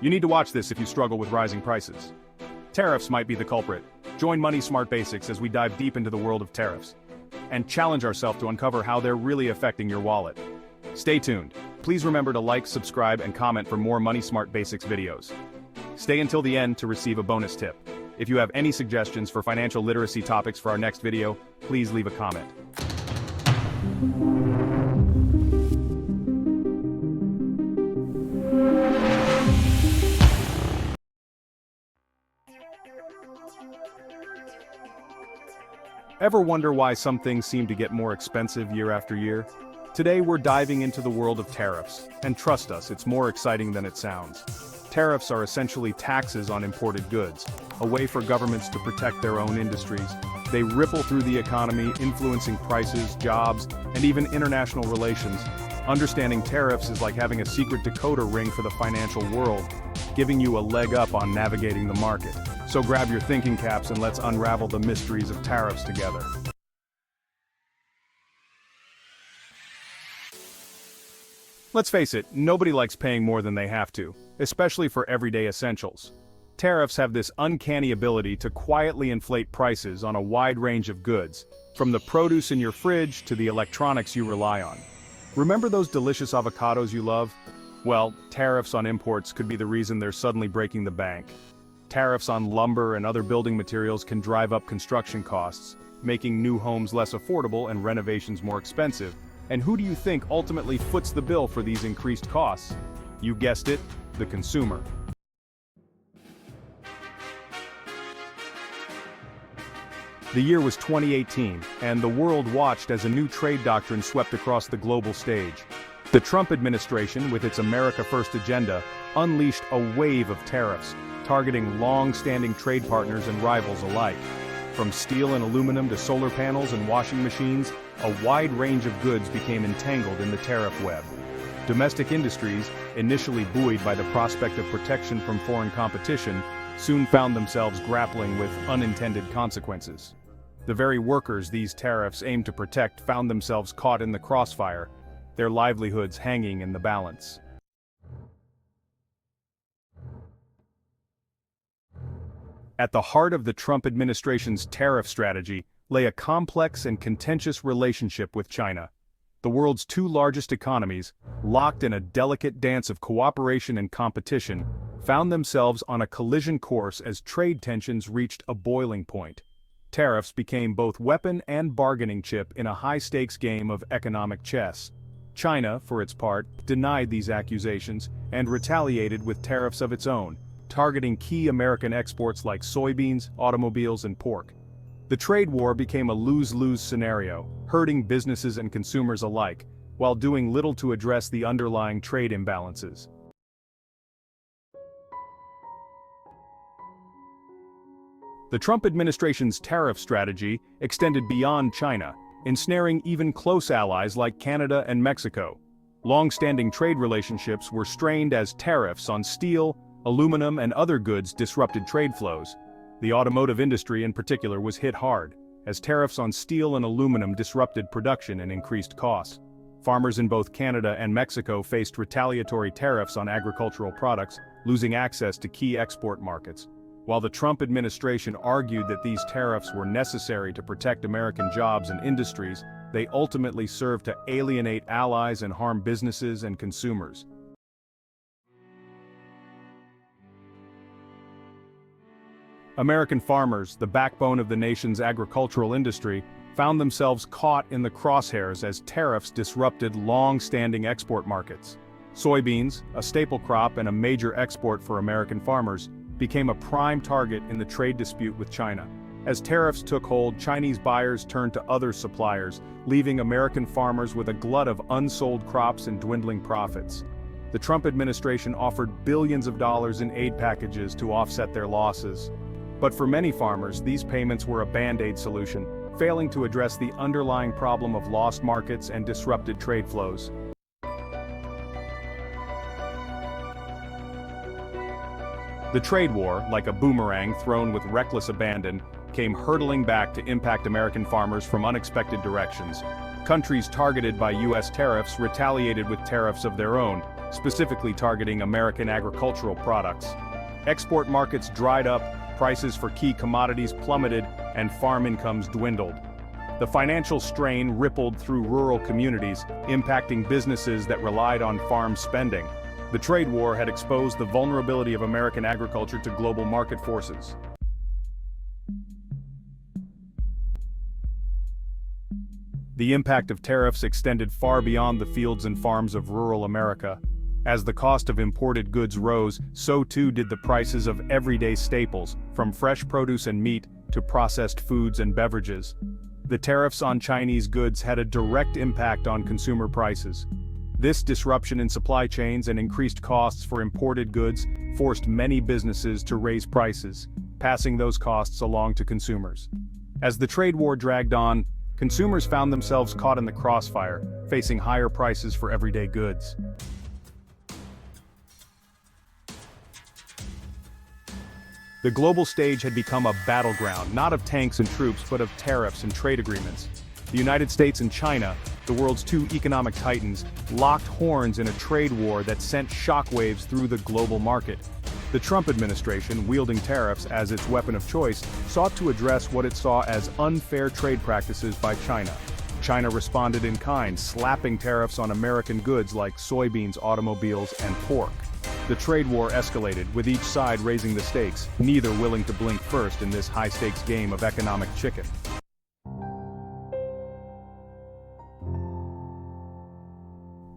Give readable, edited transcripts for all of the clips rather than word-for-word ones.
You need to watch this if you struggle with rising prices. Tariffs might be the culprit. Join Money Smart Basics as we dive deep into the world of tariffs and challenge ourselves to uncover how they're really affecting your wallet. Stay tuned. Please remember to like, subscribe, and comment for more Money Smart Basics videos. Stay until the end to receive a bonus tip. If you have any suggestions for financial literacy topics for our next video, please leave a comment. Ever wonder why some things seem to get more expensive year after year? Today we're diving into the world of tariffs, and trust us, it's more exciting than it sounds. Tariffs are essentially taxes on imported goods, a way for governments to protect their own industries. They ripple through the economy, influencing prices, jobs, and even international relations. Understanding tariffs is like having a secret decoder ring for the financial world, giving you a leg up on navigating the market. So grab your thinking caps and let's unravel the mysteries of tariffs together. Let's face it, nobody likes paying more than they have to, especially for everyday essentials. Tariffs have this uncanny ability to quietly inflate prices on a wide range of goods, from the produce in your fridge to the electronics you rely on. Remember those delicious avocados you love? Well, tariffs on imports could be the reason they're suddenly breaking the bank. Tariffs on lumber and other building materials can drive up construction costs, making new homes less affordable and renovations more expensive. And who do you think ultimately foots the bill for these increased costs? You guessed it, the consumer. The year was 2018, and the world watched as a new trade doctrine swept across the global stage. The Trump administration, with its America First agenda, unleashed a wave of tariffs, targeting long-standing trade partners and rivals alike. From steel and aluminum to solar panels and washing machines, a wide range of goods became entangled in the tariff web. Domestic industries, initially buoyed by the prospect of protection from foreign competition, soon found themselves grappling with unintended consequences. The very workers these tariffs aimed to protect found themselves caught in the crossfire, their livelihoods hanging in the balance. At the heart of the Trump administration's tariff strategy lay a complex and contentious relationship with China. The world's two largest economies, locked in a delicate dance of cooperation and competition, found themselves on a collision course as trade tensions reached a boiling point. Tariffs became both weapon and bargaining chip in a high-stakes game of economic chess. China, for its part, denied these accusations and retaliated with tariffs of its own, targeting key American exports like soybeans, automobiles, and pork. The trade war became a lose-lose scenario, hurting businesses and consumers alike, while doing little to address the underlying trade imbalances. The Trump administration's tariff strategy extended beyond China, ensnaring even close allies like Canada and Mexico. Long-standing trade relationships were strained as tariffs on steel, aluminum, and other goods disrupted trade flows. The automotive industry in particular was hit hard, as tariffs on steel and aluminum disrupted production and increased costs. Farmers in both Canada and Mexico faced retaliatory tariffs on agricultural products, losing access to key export markets. While the Trump administration argued that these tariffs were necessary to protect American jobs and industries, they ultimately served to alienate allies and harm businesses and consumers. American farmers, the backbone of the nation's agricultural industry, found themselves caught in the crosshairs as tariffs disrupted long-standing export markets. Soybeans, a staple crop and a major export for American farmers, became a prime target in the trade dispute with China. As tariffs took hold, Chinese buyers turned to other suppliers, leaving American farmers with a glut of unsold crops and dwindling profits. The Trump administration offered billions of dollars in aid packages to offset their losses. But for many farmers, these payments were a band-aid solution, failing to address the underlying problem of lost markets and disrupted trade flows. The trade war, like a boomerang thrown with reckless abandon, came hurtling back to impact American farmers from unexpected directions. Countries targeted by U.S. tariffs retaliated with tariffs of their own, specifically targeting American agricultural products. Export markets dried up, prices for key commodities plummeted, and farm incomes dwindled. The financial strain rippled through rural communities, impacting businesses that relied on farm spending. The trade war had exposed the vulnerability of American agriculture to global market forces. The impact of tariffs extended far beyond the fields and farms of rural America. As the cost of imported goods rose, so too did the prices of everyday staples, from fresh produce and meat to processed foods and beverages. The tariffs on Chinese goods had a direct impact on consumer prices. This disruption in supply chains and increased costs for imported goods forced many businesses to raise prices, passing those costs along to consumers. As the trade war dragged on, consumers found themselves caught in the crossfire, facing higher prices for everyday goods. The global stage had become a battleground, not of tanks and troops, but of tariffs and trade agreements. The United States and China, the world's two economic titans, locked horns in a trade war that sent shockwaves through the global market. The Trump administration, wielding tariffs as its weapon of choice, sought to address what it saw as unfair trade practices by China. China responded in kind, slapping tariffs on American goods like soybeans, automobiles, and pork. The trade war escalated, with each side raising the stakes, neither willing to blink first in this high-stakes game of economic chicken.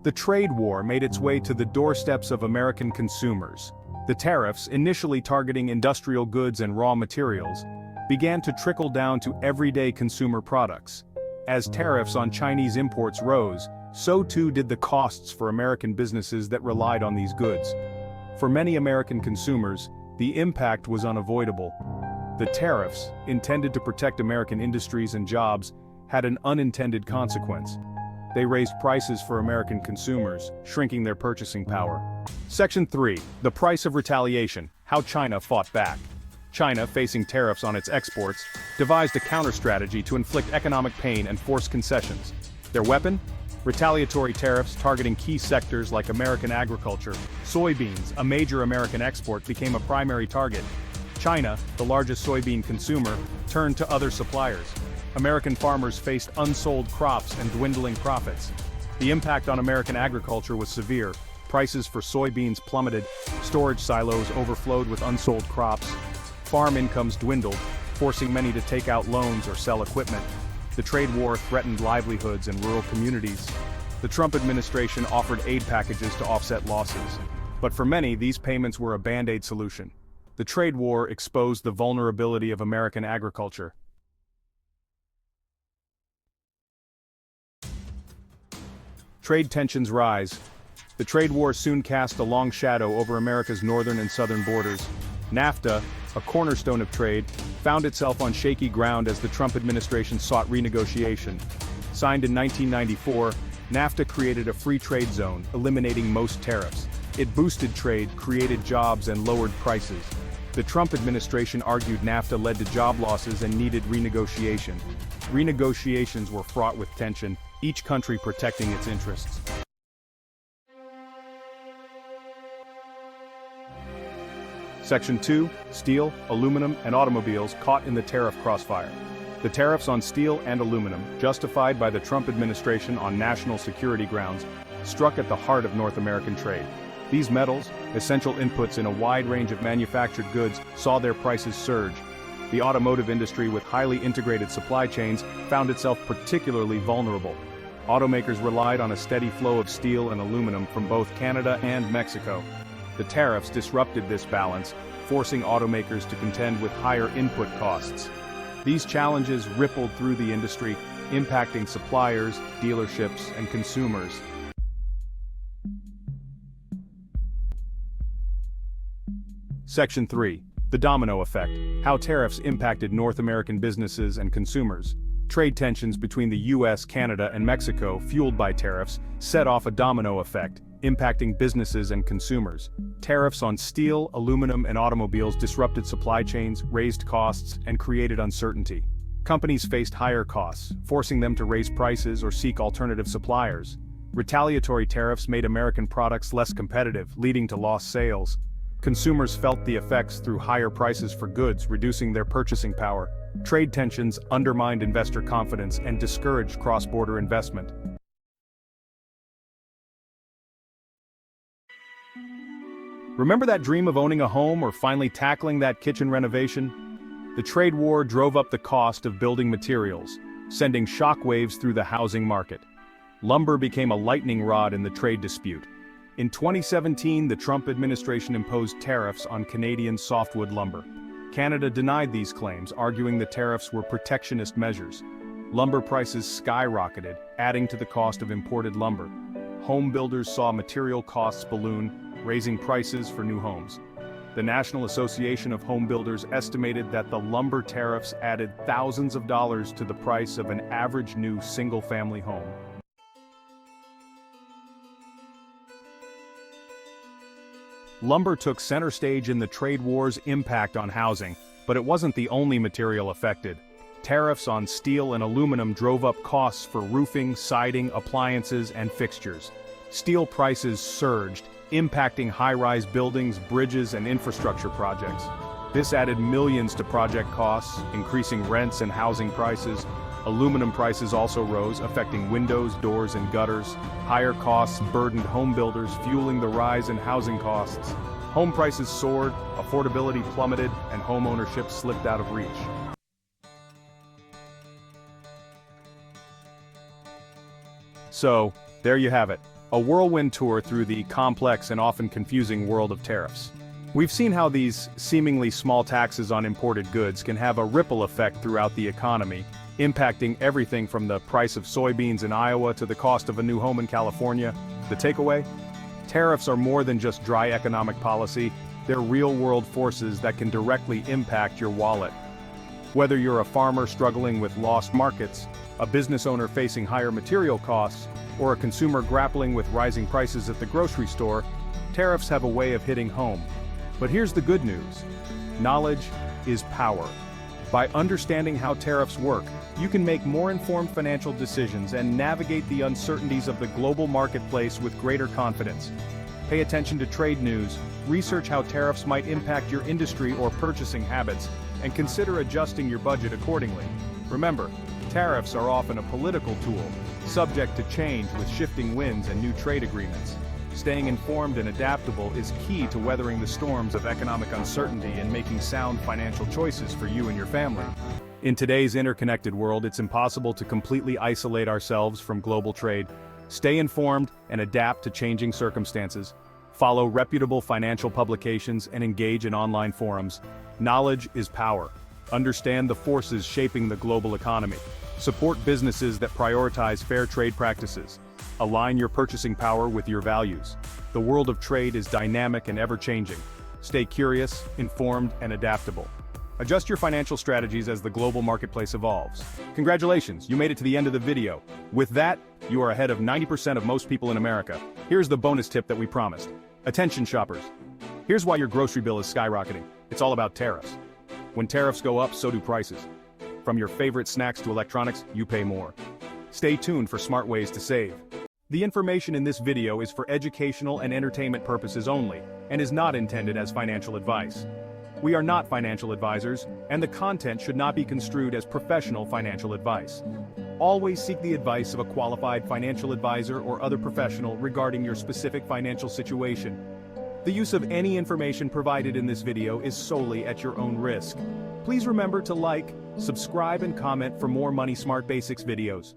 The trade war made its way to the doorsteps of American consumers. The tariffs, initially targeting industrial goods and raw materials, began to trickle down to everyday consumer products. As tariffs on Chinese imports rose, so too did the costs for American businesses that relied on these goods. For many American consumers, the impact was unavoidable. The tariffs, intended to protect American industries and jobs, had an unintended consequence. They raised prices for American consumers, shrinking their purchasing power. Section 3. The price of retaliation: how China fought back. China, facing tariffs on its exports, devised a counter-strategy to inflict economic pain and force concessions. Their weapon? Retaliatory tariffs targeting key sectors like American agriculture. Soybeans, a major American export, became a primary target. China, the largest soybean consumer, turned to other suppliers. American farmers faced unsold crops and dwindling profits. The impact on American agriculture was severe. Prices for soybeans plummeted, storage silos overflowed with unsold crops, farm incomes dwindled, forcing many to take out loans or sell equipment. The trade war threatened livelihoods in rural communities. The Trump administration offered aid packages to offset losses. But for many, these payments were a band-aid solution. The trade war exposed the vulnerability of American agriculture. Trade tensions rise. The trade war soon cast a long shadow over America's northern and southern borders. NAFTA, a cornerstone of trade, found itself on shaky ground as the Trump administration sought renegotiation. Signed in 1994, NAFTA created a free trade zone, eliminating most tariffs. It boosted trade, created jobs, and lowered prices. The Trump administration argued NAFTA led to job losses and needed renegotiation. Renegotiations were fraught with tension, each country protecting its interests. Section 2. Steel, aluminum, and automobiles caught in the tariff crossfire. The tariffs on steel and aluminum, justified by the Trump administration on national security grounds, struck at the heart of North American trade. These metals, essential inputs in a wide range of manufactured goods, saw their prices surge. The automotive industry, with highly integrated supply chains, found itself particularly vulnerable. Automakers relied on a steady flow of steel and aluminum from both Canada and Mexico. The tariffs disrupted this balance, forcing automakers to contend with higher input costs. These challenges rippled through the industry, impacting suppliers, dealerships, and consumers. Section 3. The domino effect: how tariffs impacted North American businesses and consumers. Trade tensions between the US, Canada, and Mexico, fueled by tariffs, set off a domino effect, impacting businesses and consumers. Tariffs on steel, aluminum, and automobiles disrupted supply chains, raised costs, and created uncertainty. Companies faced higher costs, forcing them to raise prices or seek alternative suppliers. Retaliatory tariffs made American products less competitive, leading to lost sales. Consumers felt the effects through higher prices for goods, reducing their purchasing power. Trade tensions undermined investor confidence and discouraged cross-border investment. Remember that dream of owning a home or finally tackling that kitchen renovation? The trade war drove up the cost of building materials, sending shockwaves through the housing market. Lumber became a lightning rod in the trade dispute. In 2017, the Trump administration imposed tariffs on Canadian softwood lumber. Canada denied these claims, arguing the tariffs were protectionist measures. Lumber prices skyrocketed, adding to the cost of imported lumber. Home builders saw material costs balloon, raising prices for new homes. The National Association of Home Builders estimated that the lumber tariffs added thousands of dollars to the price of an average new single-family home. Lumber took center stage in the trade war's impact on housing, but it wasn't the only material affected. Tariffs on steel and aluminum drove up costs for roofing, siding, appliances, and fixtures. Steel prices surged, impacting high-rise buildings, bridges, and infrastructure projects. This added millions to project costs, increasing rents and housing prices. Aluminum prices also rose, affecting windows, doors, and gutters. Higher costs burdened home builders, fueling the rise in housing costs. Home prices soared, affordability plummeted, and home ownership slipped out of reach. So, there you have it. A whirlwind tour through the complex and often confusing world of tariffs. We've seen how these seemingly small taxes on imported goods can have a ripple effect throughout the economy, impacting everything from the price of soybeans in Iowa to the cost of a new home in California. The takeaway? Tariffs are more than just dry economic policy, they're real-world forces that can directly impact your wallet. Whether you're a farmer struggling with lost markets, a business owner facing higher material costs, or a consumer grappling with rising prices at the grocery store, tariffs have a way of hitting home. But here's the good news. Knowledge is power. By understanding how tariffs work, you can make more informed financial decisions and navigate the uncertainties of the global marketplace with greater confidence. Pay attention to trade news, research how tariffs might impact your industry or purchasing habits, and consider adjusting your budget accordingly. Remember, tariffs are often a political tool, subject to change with shifting winds and new trade agreements. Staying informed and adaptable is key to weathering the storms of economic uncertainty and making sound financial choices for you and your family. In today's interconnected world, it's impossible to completely isolate ourselves from global trade. Stay informed and adapt to changing circumstances. Follow reputable financial publications and engage in online forums. Knowledge is power. Understand the forces shaping the global economy. Support businesses that prioritize fair trade practices. Align your purchasing power with your values. The world of trade is dynamic and ever-changing. Stay curious, informed, and adaptable. Adjust your financial strategies as the global marketplace evolves. Congratulations, you made it to the end of the video. With that, you are ahead of 90% of most people in America. Here's the bonus tip that we promised. Attention shoppers. Here's why your grocery bill is skyrocketing. It's all about tariffs. When tariffs go up, so do prices. From your favorite snacks to electronics, you pay more. Stay tuned for smart ways to save. The information in this video is for educational and entertainment purposes only, and is not intended as financial advice. We are not financial advisors, and the content should not be construed as professional financial advice. Always seek the advice of a qualified financial advisor or other professional regarding your specific financial situation. The use of any information provided in this video is solely at your own risk. Please remember to like, subscribe, and comment for more Money Smart Basics videos.